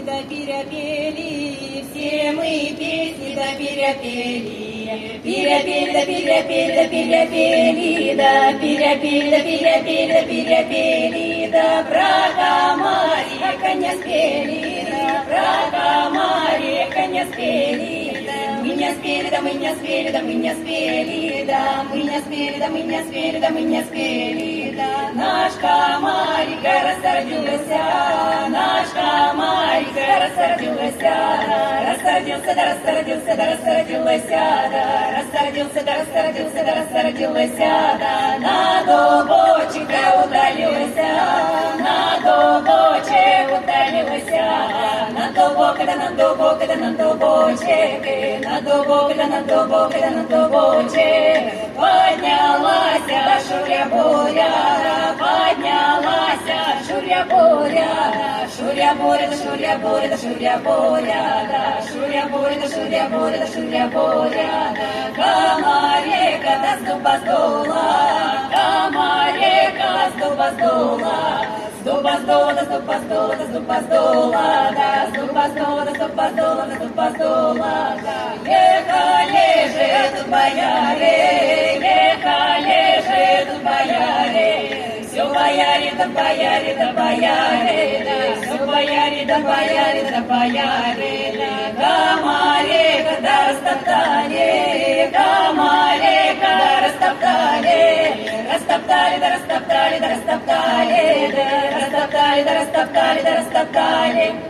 песни да перепели, все мы песни да перепели, перепели да перепели да перепели, да перепели да перепели да перепели, да про комарика не спели, да про комарика не спели. Мы не спели, да мы не спели, да мы не спели, да мы не спели, да мы не спели, да мы не спели, да наш комарик рассердился, наш комарик рассердился, рассердился, да рассердился, да рассердился, да рассердился, да рассердился, да рассердился, да на дубочек удалился, на дубочек удалился, на дубок, да на дубок, да на дубочек, на дубок, да на дубок, да на дубочек, поднялась шуря-буря, поднялась шуря-буря, шуря-буря, да шуря-буря, да шуря-буря, да шуря-буря, да шуря-буря, да шуря-буря, комарика да с дуба сдула, комарика с дуба сдула, с дуба сдула, да с дуба сдула, да с дуба сдула, да с дуба сдула, да с дуба сдула, да с дуба сдула, ехали же тут бояре, ехали же тут бояре, все бояре да бояре да бояре, да все бояре да бояре да бояре, комарика да растоптали, комарика да растоптали, растоптали да растоптали да растоптали, да растоптали да растоптали да растоптали.